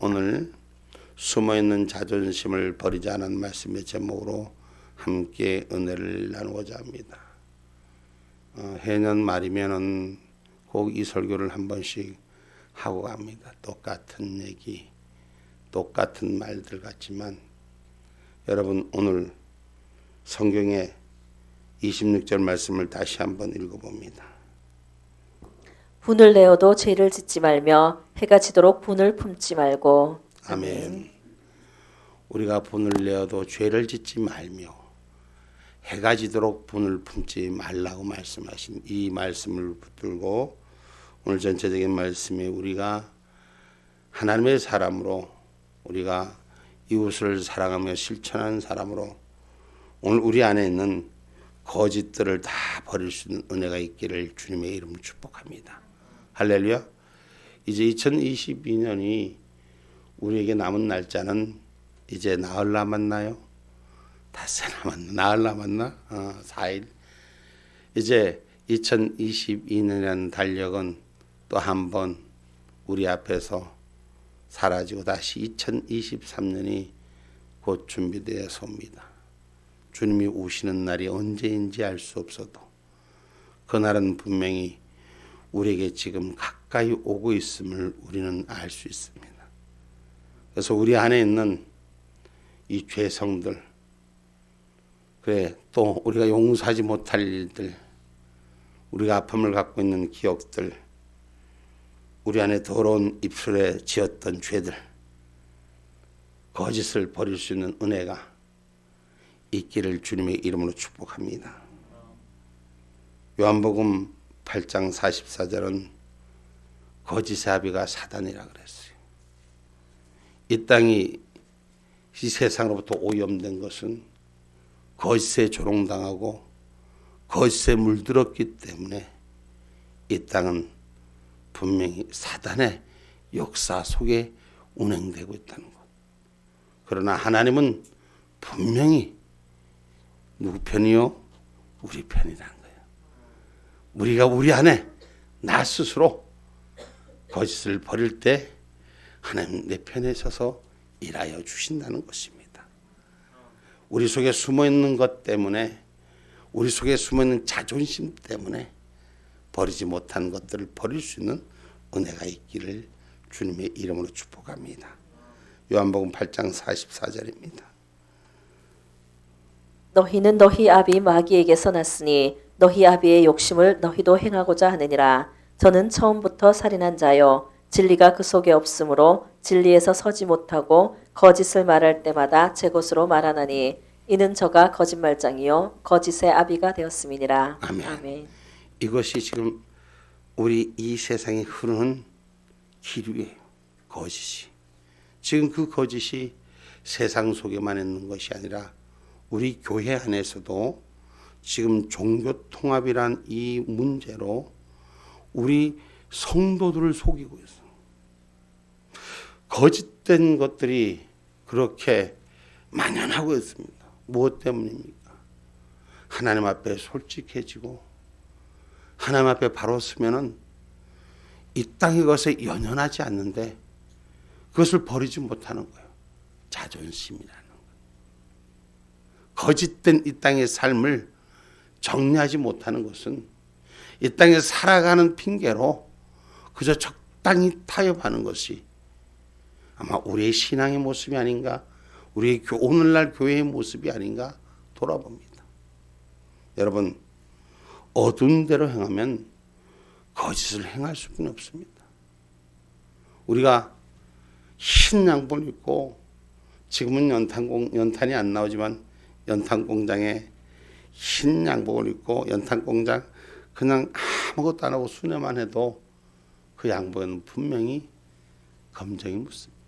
오늘 숨어있는 자존심을 버리자는 말씀의 제목으로 함께 은혜를 나누고자 합니다. 해년 말이면은 꼭 이 설교를 한 번씩 하고 갑니다. 똑같은 얘기, 똑같은 말들 같지만 여러분 오늘 성경의 26절 말씀을 다시 한번 읽어봅니다. 분을 내어도 죄를 짓지 말며 해가 지도록 분을 품지 말고. 아멘. 우리가 분을 내어도 죄를 짓지 말며 해가 지도록 분을 품지 말라고 말씀하신 이 말씀을 붙들고 오늘 전체적인 말씀에 우리가 하나님의 사람으로 우리가 이웃을 사랑하며 실천하는 사람으로 오늘 우리 안에 있는 거짓들을 다 버릴 수 있는 은혜가 있기를 주님의 이름으로 축복합니다. 할렐루야. 이제 2022년이 우리에게 남은 날짜는 이제 나흘 남았나요? 닷새 남았나? 나흘 남았나? 4일. 이제 2022년이라는 달력은 또 한 번 우리 앞에서 사라지고 다시 2023년이 곧 준비되어서 옵니다. 주님이 오시는 날이 언제인지 알 수 없어도 그날은 분명히 우리에게 지금 가까이 오고 있음을 우리는 알 수 있습니다. 그래서 우리 안에 있는 이 죄성들, 그래 또 우리가 용서하지 못할 일들, 우리가 아픔을 갖고 있는 기억들, 우리 안에 더러운 입술에 지었던 죄들, 거짓을 버릴 수 있는 은혜가 있기를 주님의 이름으로 축복합니다. 요한복음 8장 44절은 거짓의 아비가 사단이라 그랬어요. 이 땅이 이 세상으로부터 오염된 것은 거짓에 조롱당하고 거짓에 물들었기 때문에 이 땅은 분명히 사단의 역사 속에 운행되고 있다는 것. 그러나 하나님은 분명히 누구 편이요? 우리 편이라는 거예요. 우리가 우리 안에 나 스스로 거짓을 버릴 때 하나님 내 편에 서서 일하여 주신다는 것입니다. 우리 속에 숨어있는 것 때문에, 우리 속에 숨어있는 자존심 때문에 버리지 못한 것들을 버릴 수 있는 은혜가 있기를 주님의 이름으로 축복합니다. 요한복음 8장 44절입니다. 너희는 너희 아비 마귀에게서 났으니 너희 아비의 욕심을 너희도 행하고자 하느니라. 저는 처음부터 살인한 자요 진리가 그 속에 없으므로 진리에서 서지 못하고 거짓을 말할 때마다 제 것으로 말하나니 이는 저가 거짓말장이요 거짓의 아비가 되었음이니라. 아멘. 아멘. 이것이 지금 우리 이 세상에 흐르는 기류예요. 거짓이. 지금 그 거짓이 세상 속에만 있는 것이 아니라 우리 교회 안에서도 지금 종교 통합이란 이 문제로 우리 성도들을 속이고 있어요. 거짓된 것들이 그렇게 만연하고 있습니다. 무엇 때문입니까? 하나님 앞에 솔직해지고 하나님 앞에 바로 서면은 이 땅의 것에 연연하지 않는데 그것을 버리지 못하는 거예요. 자존심이라는 거예요. 거짓된 이 땅의 삶을 정리하지 못하는 것은 이 땅에 살아가는 핑계로 그저 적당히 타협하는 것이 아마 우리의 신앙의 모습이 아닌가, 우리의 오늘날 교회의 모습이 아닌가 돌아봅니다. 여러분, 어두운 대로 행하면 거짓을 행할 수는 없습니다. 우리가 흰 양복을 입고 지금은 연탄이 안 나오지만 연탄 공장에 흰 양복을 입고 연탄 공장 그냥 아무것도 안 하고 수뇌만 해도 그 양복에는 분명히 검정이 묻습니다.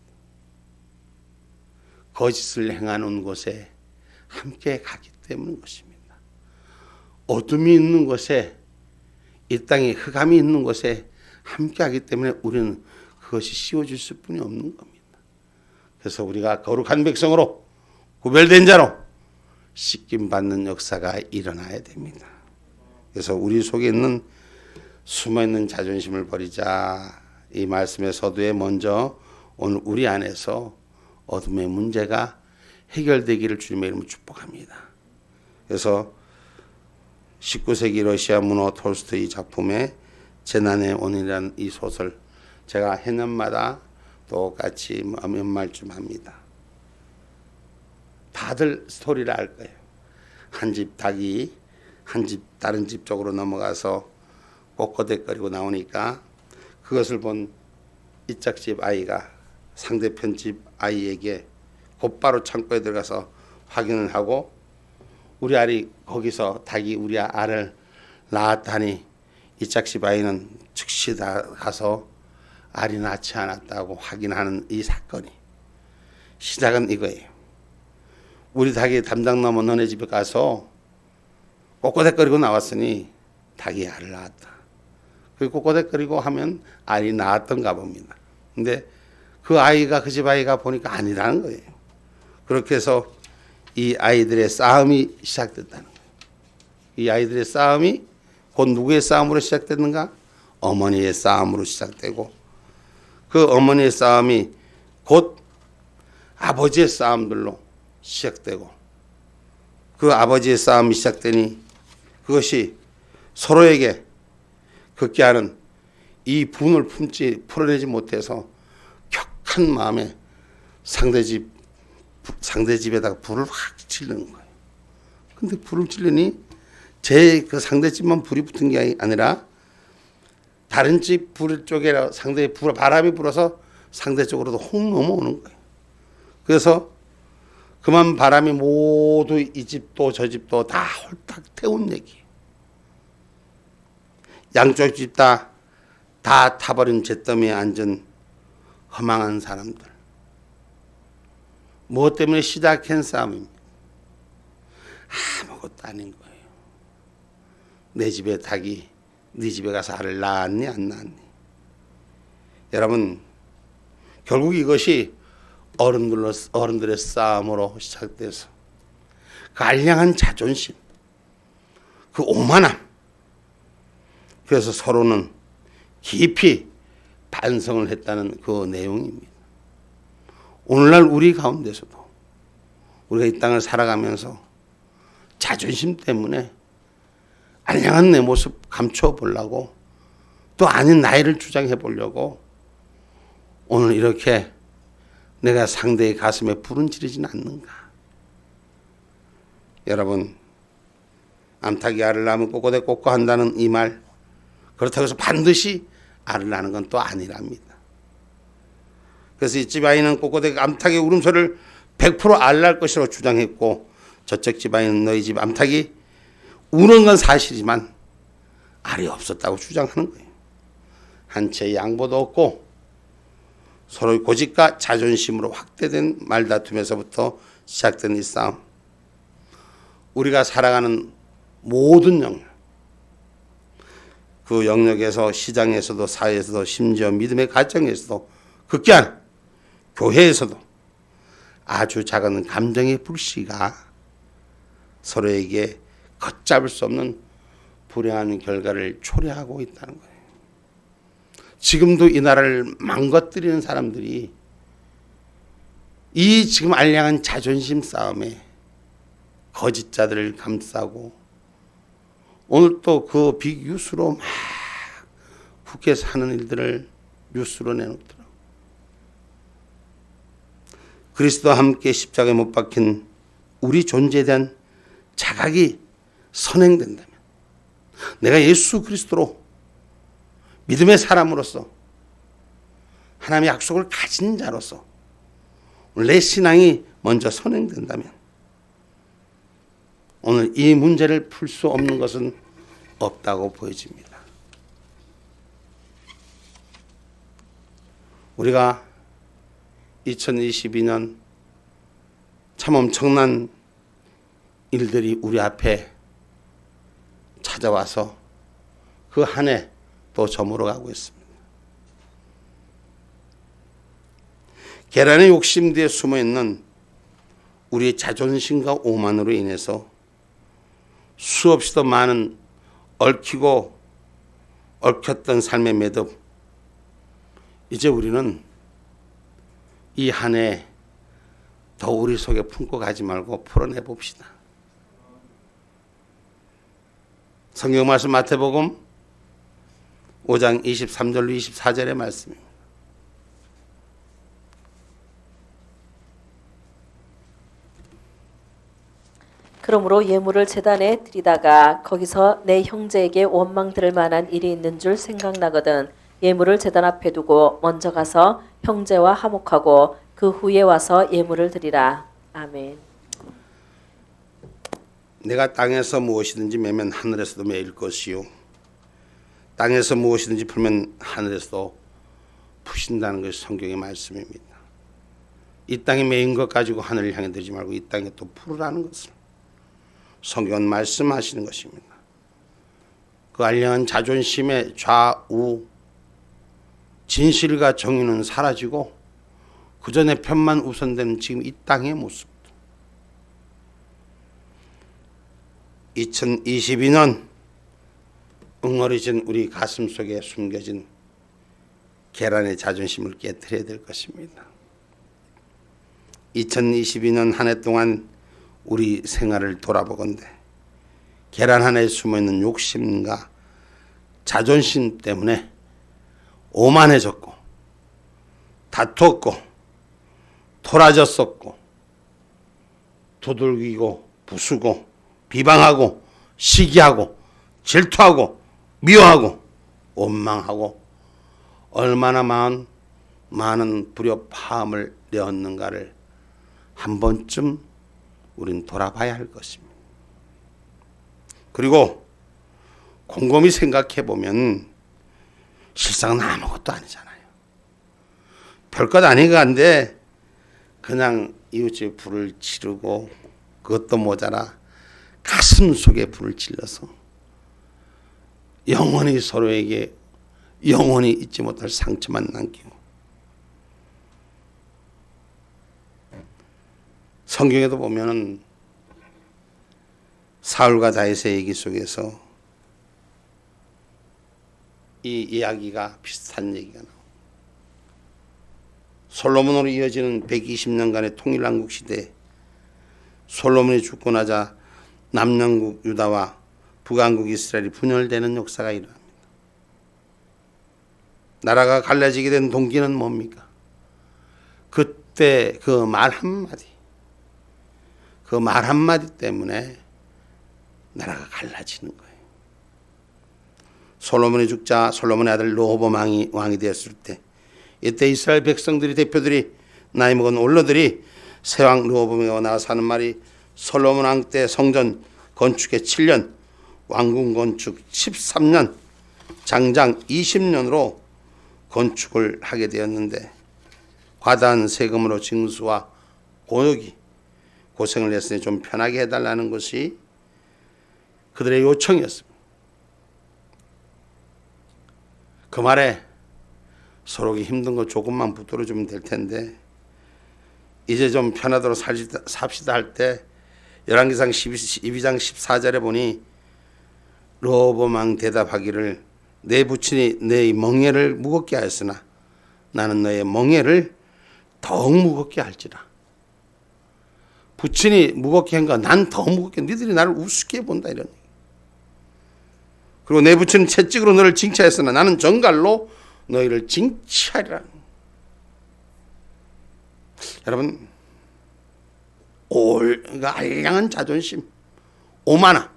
거짓을 행하는 곳에 함께 가기 때문인 것입니다. 어둠이 있는 곳에, 이 땅에 흑암이 있는 곳에 함께 하기 때문에 우리는 그것이 씌워질 뿐이 없는 겁니다. 그래서 우리가 거룩한 백성으로 구별된 자로 씻김 받는 역사가 일어나야 됩니다. 그래서 우리 속에 있는 숨어있는 자존심을 버리자. 이 말씀의 서두에 먼저 오늘 우리 안에서 어둠의 문제가 해결되기를 주님의 이름으로 축복합니다. 그래서 19세기 러시아 문호 톨스토이 작품의 재난의 원인이라는 이 소설, 제가 해년마다 똑같이 연말쯤 합니다. 다들 스토리를 알 거예요. 한 집 닭이 한 집 다른 집 쪽으로 넘어가서 꼬꼬대거리고 나오니까 그것을 본 이짝집 아이가 상대편 집 아이에게 곧바로 창고에 들어가서 확인을 하고, 우리 알이 거기서 닭이 우리 알을 낳았다니 이짝집 아이는 즉시 다 가서 알이 낳지 않았다고 확인하는 이 사건이 시작은 이거예요. 우리 닭이 담장 넘어 너네 집에 가서 꼬꼬대거리고 나왔으니 닭이 알을 낳았다. 그 꼬꼬대거리고 하면 알이 낳았던가 봅니다. 근데 그 아이가, 그 집 아이가 보니까 아니라는 거예요. 그렇게 해서 이 아이들의 싸움이 시작됐다는 거예요. 이 아이들의 싸움이 곧 누구의 싸움으로 시작됐는가? 어머니의 싸움으로 시작되고, 그 어머니의 싸움이 곧 아버지의 싸움들로 시작되고, 그 아버지의 싸움이 시작되니 그것이 서로에게 극기하는 이 분을 풀어내지 못해서 격한 마음에 상대 집에다가 불을 확 지르는 거예요. 근데 불을 지르니 그 상대 집만 불이 붙은 게 아니라 다른 집 불 쪽에 바람이 불어서 상대 쪽으로도 홍 넘어오는 거예요. 그래서 그만 바람이 모두 이 집도 저 집도 다 홀딱 태운 얘기예요. 양쪽 집 다 타버린 잿더미에 앉은 허망한 사람들. 무엇 때문에 시작한 싸움입니다. 아무것도 아닌 거예요. 내 집에 닭이 네 집에 가서 알을 낳았니 안 낳았니? 여러분, 결국 이것이 어른들의 싸움으로 시작돼서 그 알량한 자존심, 그 오만함, 그래서 서로는 깊이 반성을 했다는 그 내용입니다. 오늘날 우리 가운데서도 우리가 이 땅을 살아가면서 자존심 때문에 알량한 내 모습 감춰보려고, 또 아닌 나이를 주장해 보려고 오늘 이렇게 내가 상대의 가슴에 불은 지르지는 않는가? 여러분, 암탉이 알을 낳으면 꼬꼬대 꼬꼬 한다는 이 말, 그렇다고 해서 반드시 알을 낳는 건 또 아니랍니다. 그래서 이 집 아이는 꼬꼬대 암탉의 울음소리를 100% 알 낳을 것이라고 주장했고, 저쪽 집 아이는 너희 집 암탉이 우는 건 사실이지만 알이 없었다고 주장하는 거예요. 한 채의 양보도 없고 서로의 고집과 자존심으로 확대된 말다툼에서부터 시작된 이 싸움. 우리가 살아가는 모든 영역, 그 영역에서 시장에서도 사회에서도 심지어 믿음의 가정에서도 극기한 교회에서도 아주 작은 감정의 불씨가 서로에게 걷잡을 수 없는 불행한 결과를 초래하고 있다는 거예요. 지금도 이 나라를 망가뜨리는 사람들이 이 지금 알량한 자존심 싸움에 거짓자들을 감싸고, 오늘 또 그 빅뉴스로 막 국회에서 하는 일들을 뉴스로 내놓더라고요. 그리스도와 함께 십자가에 못 박힌 우리 존재에 대한 자각이 선행된다면, 내가 예수 그리스도로 믿음의 사람으로서 하나님의 약속을 가진 자로서 내 신앙이 먼저 선행된다면 오늘 이 문제를 풀 수 없는 것은 없다고 보여집니다. 우리가 2022년 참 엄청난 일들이 우리 앞에 찾아와서 그 한 해 또 저물어 가고 있습니다. 계란의 욕심 뒤에 숨어있는 우리의 자존심과 오만으로 인해서 수없이 많은 얽히고 얽혔던 삶의 매듭, 이제 우리는 이 한 해 더 우리 속에 품고 가지 말고 풀어내 봅시다. 성경 말씀 마태복음 5장 23절로 24절의 말씀입니다. 그러므로 예물을 제단에 드리다가 거기서 내 형제에게 원망 들을 만한 일이 있는 줄 생각나거든 예물을 제단 앞에 두고 먼저 가서 형제와 화목하고 그 후에 와서 예물을 드리라. 아멘. 내가 땅에서 무엇이든지 매면 하늘에서도 매일 것이요 땅에서 무엇이든지 풀면 하늘에서도 푸신다는 것이 성경의 말씀입니다. 이 땅에 매인 것 가지고 하늘을 향해 들지 말고 이 땅에 또 풀으라는 것을 성경은 말씀하시는 것입니다. 그 알량한 자존심의 좌우 진실과 정의는 사라지고 그저 내 편만 우선되는 지금 이 땅의 모습. 2022년 응어리진 우리 가슴 속에 숨겨진 계란의 자존심을 깨트려야 될 것입니다. 2022년 한 해 동안 우리 생활을 돌아보건대 계란 하나에 숨어있는 욕심과 자존심 때문에 오만해졌고 다투었고 토라졌었고 두들기고 부수고 비방하고 시기하고 질투하고 미워하고 원망하고 얼마나 많은 불협화음을 내었는가를 한 번쯤 우린 돌아봐야 할 것입니다. 그리고 곰곰이 생각해 보면 실상은 아무것도 아니잖아요. 별것 아닌 것 같은데 그냥 이웃집에 불을 지르고 그것도 모자라 가슴 속에 불을 질러서 영원히 서로에게 영원히 잊지 못할 상처만 남기고 성경에도 보면은 사울과 다윗의 얘기 속에서 이 이야기가 비슷한 얘기가 나옵니다. 솔로몬으로 이어지는 120년간의 통일왕국 시대에 솔로몬이 죽고 나자 남왕국 유다와 북왕국 이스라엘이 분열되는 역사가 일어납니다. 나라가 갈라지게 된 동기는 뭡니까? 그때 그 말 한마디 때문에 나라가 갈라지는 거예요. 솔로몬이 죽자 솔로몬의 아들 르호보암 왕이 되었을 때 이때 이스라엘 백성들이 대표들이 나이 먹은 올러들이 새왕 르호보암에게 나와서 하는 말이 솔로몬 왕 때 성전 건축에 7년 왕궁 건축 13년 장장 20년으로 건축을 하게 되었는데 과다한 세금으로 징수와 고생을 했으니 좀 편하게 해달라는 것이 그들의 요청이었습니다. 그 말에 서로기 힘든 거 조금만 붙들어주면 될 텐데 이제 좀 편하도록 삽시다 할 때 열왕기상 12장 14절에 보니 르호보암 왕 대답하기를 내 부친이 내 멍에를 무겁게 하였으나 나는 너의 멍에를 더욱 무겁게 할지라. 부친이 무겁게 한 거 난 더 무겁게 너희들이 나를 우습게 본다 이런 얘기. 그리고 내 부친은 채찍으로 너를 징치하였으나 나는 정갈로 너희를 징치하리라. 여러분 그러니까 알량한 자존심 오만함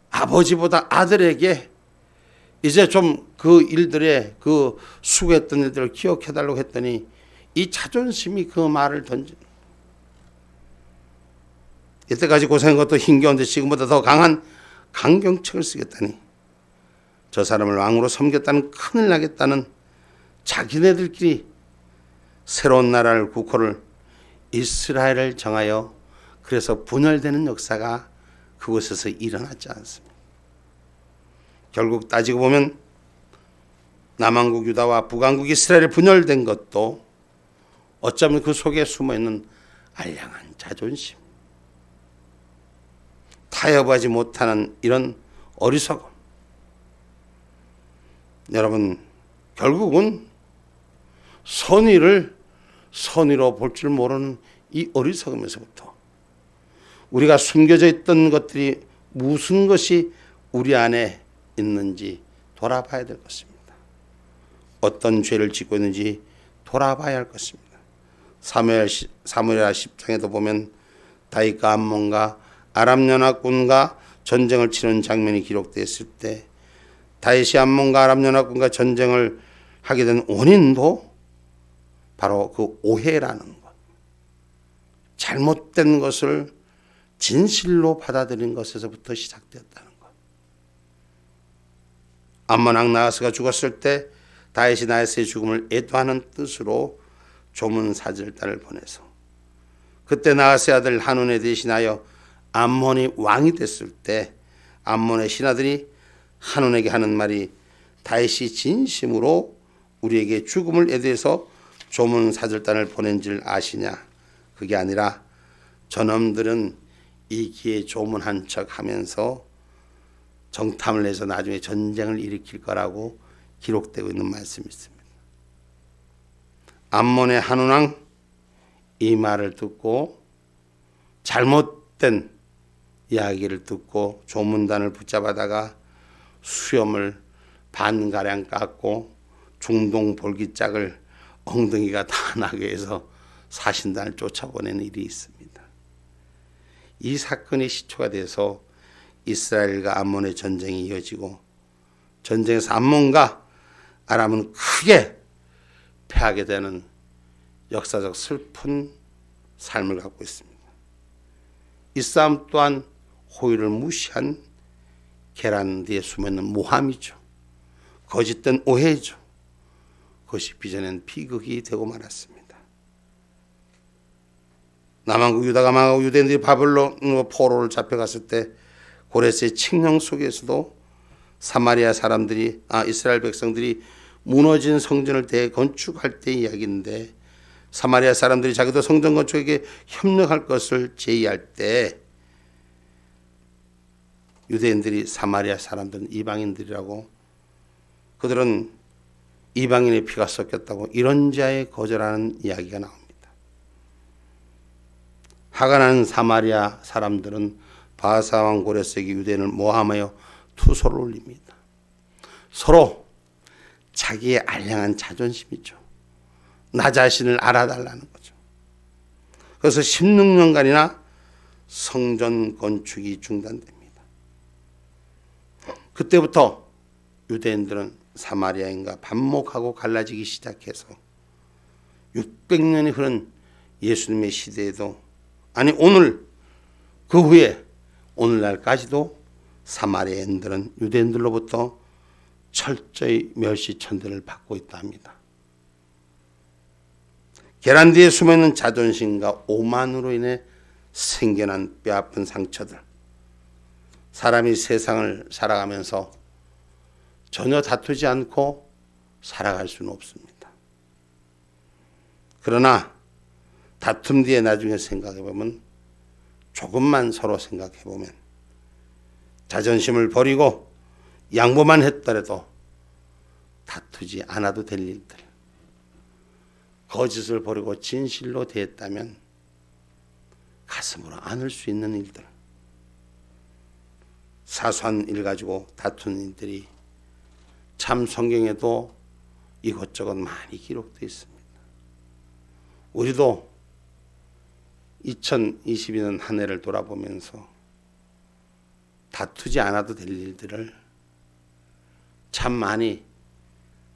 아버지보다 아들에게 이제 좀 그 일들에 그 수고했던 일들을 기억해달라고 했더니 이 자존심이 그 말을 던지는 이때까지 고생한 것도 힘겨운데 지금보다 더 강한 강경책을 쓰겠다니 저 사람을 왕으로 섬겼다는 큰일 나겠다는 자기네들끼리 새로운 나라를 국호를 이스라엘을 정하여 그래서 분열되는 역사가 그곳에서 일어났지 않습니다. 결국 따지고 보면 남왕국 유다와 북왕국 이스라엘이 분열된 것도 어쩌면 그 속에 숨어있는 알량한 자존심 타협하지 못하는 이런 어리석음 여러분 결국은 선의를 선의로 볼 줄 모르는 이 어리석음에서부터 우리가 숨겨져 있던 것들이 무슨 것이 우리 안에 있는지 돌아봐야 될 것입니다. 어떤 죄를 짓고 있는지 돌아봐야 할 것입니다. 사무엘하 10장에도 보면 다윗과 암몬과 아람 연합군과 전쟁을 치는 장면이 기록되었을 때 다윗이 암몬과 아람 연합군과 전쟁을 하게 된 원인도 바로 그 오해라는 것, 잘못된 것을 진실로 받아들인 것에서부터 시작되었다는 것. 암몬 왕 나하스가 죽었을 때 다윗이 나하스의 죽음을 애도하는 뜻으로 조문 사절단을 보내서 그때 나하스의 아들 한온에 대신하여 암몬이 왕이 됐을 때 암몬의 신하들이 한온에게 하는 말이 다윗이 진심으로 우리에게 죽음을 애도해서 조문 사절단을 보낸 줄 아시냐? 그게 아니라 저놈들은 이 기회에 조문한 척 하면서 정탐을 해서 나중에 전쟁을 일으킬 거라고 기록되고 있는 말씀이 있습니다. 암몬의 한온 왕 이 말을 듣고 잘못된 이야기를 듣고 조문단을 붙잡아다가 수염을 반가량 깎고 중동 볼기짝을 엉덩이가 다 나게 해서 사신단을 쫓아보내는 일이 있습니다. 이 사건이 시초가 돼서 이스라엘과 암몬의 전쟁이 이어지고 전쟁에서 암몬과 아람은 크게 패하게 되는 역사적 슬픈 삶을 갖고 있습니다. 이 싸움 또한 호의를 무시한 계란 뒤에 숨어있는 모함이죠. 거짓된 오해죠. 그것이 빚어낸 비극이 되고 말았습니다. 남한국 유다가 망하고 유대인들이 바벨론 포로를 잡혀갔을 때 고레스의 칙령 속에서도 사마리아 사람들이 이스라엘 백성들이 무너진 성전을 대건축할 때 이야기인데 사마리아 사람들이 자기도 성전 건축에 협력할 것을 제의할 때 유대인들이 사마리아 사람들은 이방인들이라고 그들은 이방인의 피가 섞였다고 이런 자에 거절하는 이야기가 나옵니다. 화가 난 사마리아 사람들은 바사 왕 고레스에게 유대인을 모함하여 투소를 올립니다. 서로 자기의 알량한 자존심이죠. 나 자신을 알아달라는 거죠. 그래서 16년간이나 성전 건축이 중단됩니다. 그때부터 유대인들은 사마리아인과 반목하고 갈라지기 시작해서 600년이 흐른 예수님의 시대에도 오늘 그 후에 오늘날까지도 사마리아인들은 유대인들로부터 철저히 멸시천대를 받고 있다 합니다. 계란 뒤에 숨어있는 자존심과 오만으로 인해 생겨난 뼈아픈 상처들. 사람이 세상을 살아가면서 전혀 다투지 않고 살아갈 수는 없습니다. 그러나 다툼 뒤에 나중에 생각해보면 조금만 서로 생각해보면 자존심을 버리고 양보만 했더라도 다투지 않아도 될 일들, 거짓을 버리고 진실로 대했다면 가슴으로 안을 수 있는 일들, 사소한 일 가지고 다투는 일들이 참 성경에도 이것저것 많이 기록되어 있습니다. 우리도 2022년 한 해를 돌아보면서 다투지 않아도 될 일들을 참 많이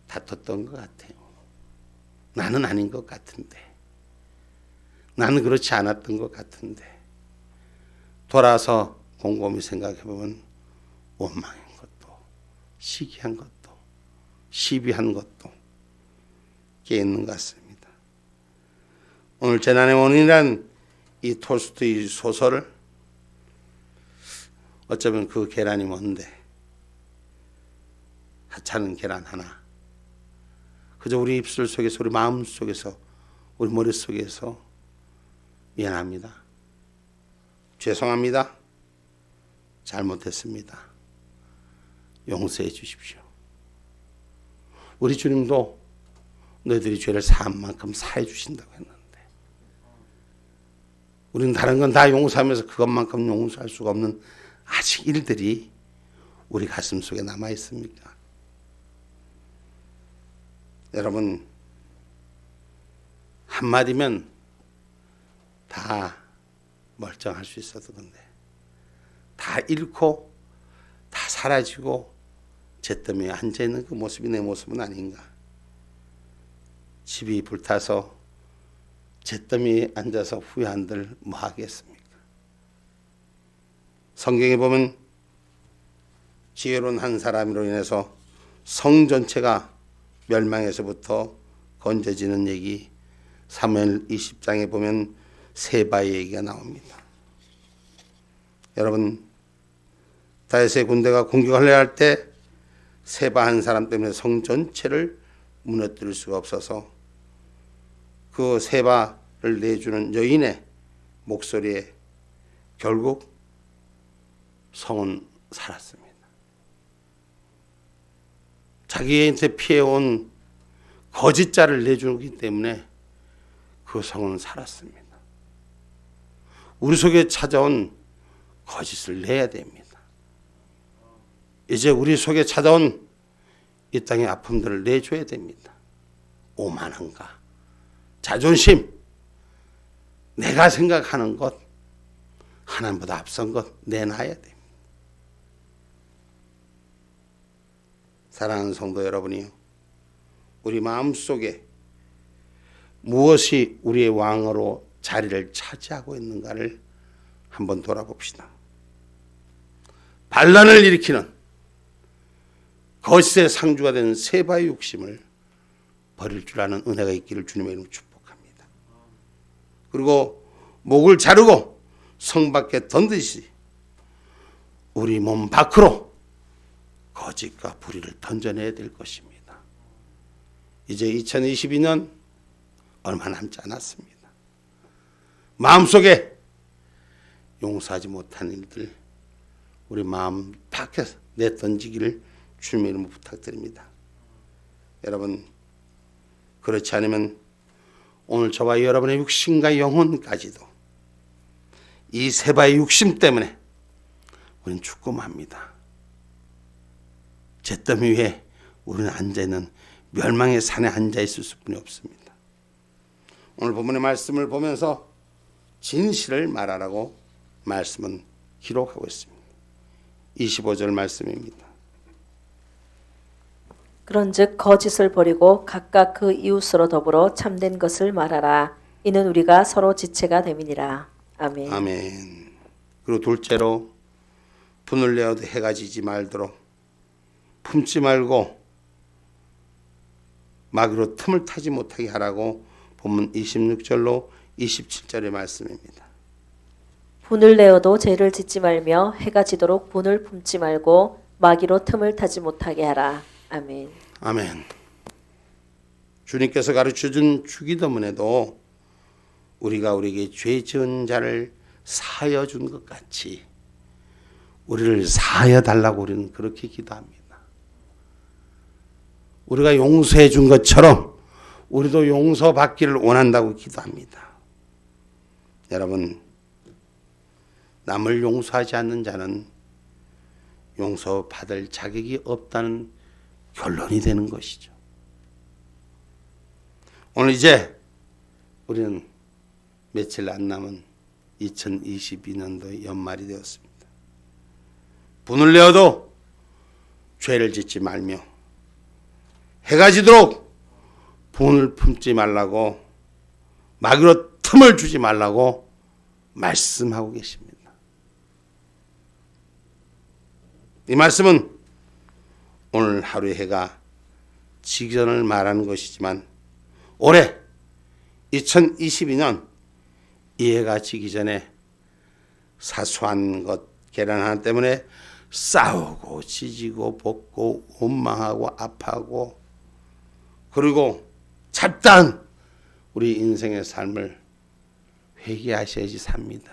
다퉜던 것 같아요. 나는 아닌 것 같은데, 나는 그렇지 않았던 것 같은데, 돌아서 곰곰이 생각해보면 원망한 것도, 시기한 것도, 시비한 것도 꽤 있는 것 같습니다. 오늘 재난의 원인이란 이 톨스토이 소설을 어쩌면 그 계란이 뭔데, 하찮은 계란 하나, 그저 우리 입술 속에서, 우리 마음 속에서, 우리 머릿속에서 미안합니다, 죄송합니다, 잘못했습니다, 용서해 주십시오. 우리 주님도 너희들이 죄를 사한 만큼 사해 주신다고 했는데 우리는 다른 건 다 용서하면서 그것만큼 용서할 수가 없는 아직 일들이 우리 가슴 속에 남아 있습니까? 여러분, 한마디면 다 멀쩡할 수 있어도 근데 다 잃고 다 사라지고 잿더미에 앉아있는 그 모습이 내 모습은 아닌가. 집이 불타서 잿더미에 앉아서 후회한들 뭐 하겠습니까? 성경에 보면 지혜로운 한 사람으로 인해서 성 전체가 멸망에서부터 건져지는 얘기, 사무엘 20장에 보면 세바의 얘기가 나옵니다. 여러분, 다윗의 군대가 공격하려 할 때 세바 한 사람 때문에 성 전체를 무너뜨릴 수가 없어서 그 세바를 내주는 여인의 목소리에 결국 성은 살았습니다. 자기한테 피해온 거짓자를 내주기 때문에 그 성은 살았습니다. 우리 속에 찾아온 거짓을 내야 됩니다. 이제 우리 속에 찾아온 이 땅의 아픔들을 내줘야 됩니다. 오만함과 자존심, 내가 생각하는 것, 하나님보다 앞선 것 내놔야 됩니다. 사랑하는 성도 여러분이요, 우리 마음속에 무엇이 우리의 왕으로 자리를 차지하고 있는가를 한번 돌아봅시다. 반란을 일으키는 거짓의 상주가 된 세바의 욕심을 버릴 줄 아는 은혜가 있기를 주님의 이름으로 축복합니다. 그리고 목을 자르고 성 밖에 던듯이 우리 몸 밖으로 거짓과 불의를 던져내야 될 것입니다. 이제 2022년 얼마 남지 않았습니다. 마음속에 용서하지 못한 일들 우리 마음 밖에서 내던지기를 주님의 이름으로 부탁드립니다. 여러분, 그렇지 않으면 오늘 저와 여러분의 육신과 영혼까지도 이 세바의 욕심 때문에 우리는 죽고 맙니다. 잿더미 위에 우리는 앉아있는 멸망의 산에 앉아있을 수뿐이 없습니다. 오늘 본문의 말씀을 보면서 진실을 말하라고 말씀은 기록하고 있습니다. 25절 말씀입니다. 그런즉 거짓을 버리고 각각 그 이웃으로 더불어 참된 것을 말하라. 이는 우리가 서로 지체가 됨이니라. 아멘. 아멘. 그리고 둘째로 분을 내어도 해가 지지 말도록 품지 말고 마귀로 틈을 타지 못하게 하라고 본문 26절로 27절의 말씀입니다. 분을 내어도 죄를 짓지 말며 해가 지도록 분을 품지 말고 마귀로 틈을 타지 못하게 하라. 아멘. 아멘. 주님께서 가르쳐준 주기도문에도 우리가 우리에게 죄 지은 자를 사하여 준 것 같이 우리를 사하여 달라고 우리는 그렇게 기도합니다. 우리가 용서해 준 것처럼 우리도 용서받기를 원한다고 기도합니다. 여러분, 남을 용서하지 않는 자는 용서받을 자격이 없다는 결론이 되는 것이죠. 오늘 이제 우리는 며칠 안 남은 2022년도의 연말이 되었습니다. 분을 내어도 죄를 짓지 말며 해가 지도록 분을 품지 말라고 마귀로 틈을 주지 말라고 말씀하고 계십니다. 이 말씀은 오늘 하루의 해가 지기 전을 말하는 것이지만 올해 2022년 이 해가 지기 전에 사소한 것 계란 하나 때문에 싸우고 지지고 볶고 원망하고 아파하고 그리고 잡다한 우리 인생의 삶을 회개하셔야지 삽니다.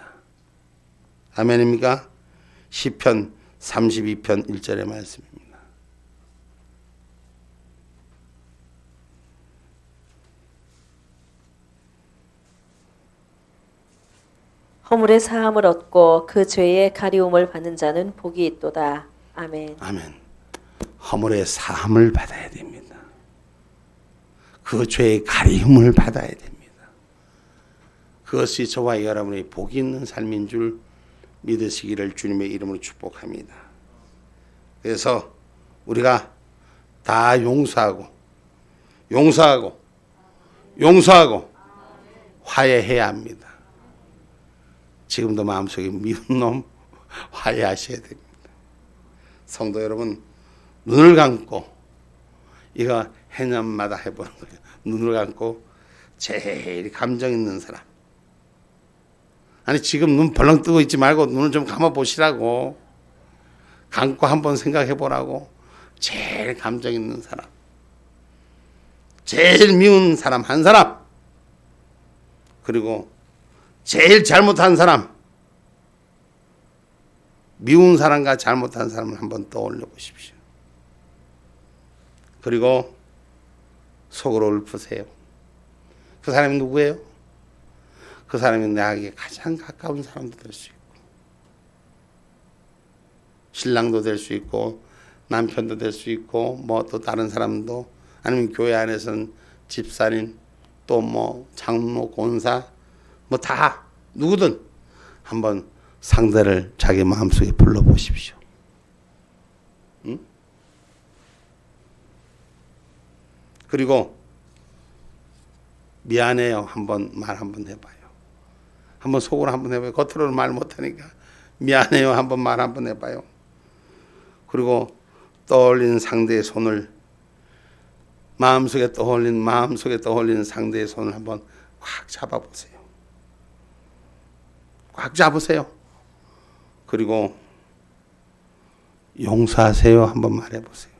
아멘입니까? 시편 32편 1절의 말씀입니다. 허물의 사함을 얻고 그 죄의 가리움을 받는 자는 복이 있도다. 아멘. 아멘. 허물의 사함을 받아야 됩니다. 그 죄의 가리움을 받아야 됩니다. 그것이 저와 여러분의 복이 있는 삶인 줄 믿으시기를 주님의 이름으로 축복합니다. 그래서 우리가 다 용서하고 화해해야 합니다. 지금도 마음속에 미운 놈 화해하셔야 됩니다. 성도 여러분, 눈을 감고, 이거 해년마다 해보는 거예요. 눈을 감고 제일 감정 있는 사람. 아니 지금 눈 벌렁 뜨고 있지 말고 눈을 좀 감아 보시라고. 감고 한번 생각해 보라고. 제일 감정 있는 사람, 제일 미운 사람 한 사람, 그리고 제일 잘못한 사람, 미운 사람과 잘못한 사람을 한번 떠올려 보십시오. 그리고 속으로 읊으세요. 그 사람이 누구예요? 그 사람이 나에게 가장 가까운 사람도 될 수 있고, 신랑도 될 수 있고, 남편도 될 수 있고, 뭐 또 다른 사람도, 아니면 교회 안에서는 집사님, 또 뭐 장로, 권사, 뭐 다 누구든 한번 상대를 자기 마음속에 불러보십시오. 응? 그리고 미안해요 한번 말 한번 해봐요. 한번 속으로 한번 해봐요. 겉으로는 말 못하니까 미안해요 한번 말 한번 해봐요. 그리고 떠올린 상대의 손을, 마음속에 떠올린 상대의 손을 한번 꽉 잡아보세요. 꽉 잡으세요. 그리고 용서하세요 한번 말해보세요.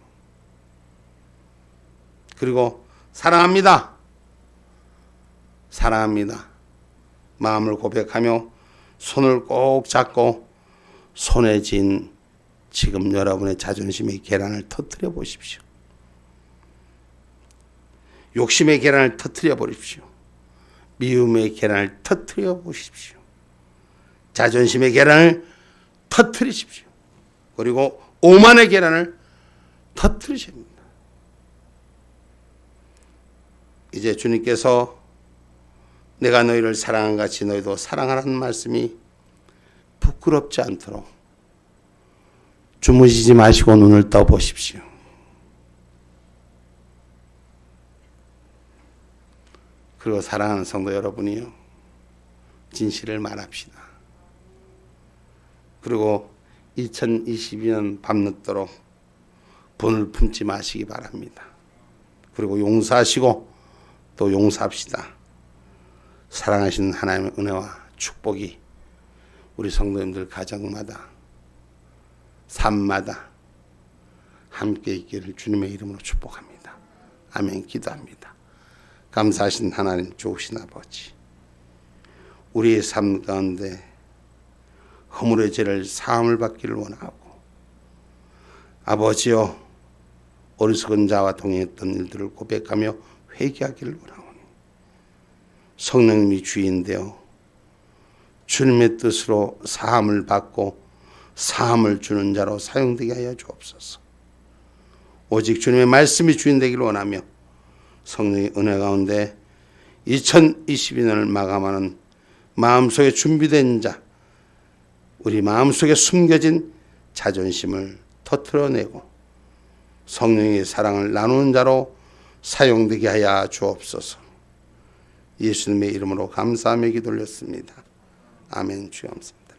그리고 사랑합니다 마음을 고백하며 손을 꼭 잡고 손에 쥔 지금 여러분의 자존심의 계란을 터뜨려 보십시오. 욕심의 계란을 터뜨려 버립시오. 미움의 계란을 터뜨려 보십시오. 자존심의 계란을 터뜨리십시오. 그리고 오만의 계란을 터뜨리셔야 합니다. 이제 주님께서 내가 너희를 사랑한 같이 너희도 사랑하라는 말씀이 부끄럽지 않도록 주무시지 마시고 눈을 떠 보십시오. 그리고 사랑하는 성도 여러분이요, 진실을 말합시다. 그리고 2022년 밤늦도록 분을 품지 마시기 바랍니다. 그리고 용서하시고 또 용서합시다. 사랑하시는 하나님의 은혜와 축복이 우리 성도님들 가정마다 삶마다 함께 있기를 주님의 이름으로 축복합니다. 아멘. 기도합니다. 감사하신 하나님, 좋으신 아버지, 우리의 삶 가운데 허물의 죄를 사함을 받기를 원하고, 아버지여 어리석은 자와 동행했던 일들을 고백하며 회개하기를 원하오니 성령님이 주인되어 주님의 뜻으로 사함을 받고 사함을 주는 자로 사용되게 하여 주옵소서. 오직 주님의 말씀이 주인되기를 원하며 성령의 은혜 가운데 2022년을 마감하는 마음속에 준비된 자, 우리 마음속에 숨겨진 자존심을 터트려내고 성령의 사랑을 나누는 자로 사용되게 하여 주옵소서. 예수님의 이름으로 감사하며 기도 올렸습니다. 아멘. 주여 감사합니다.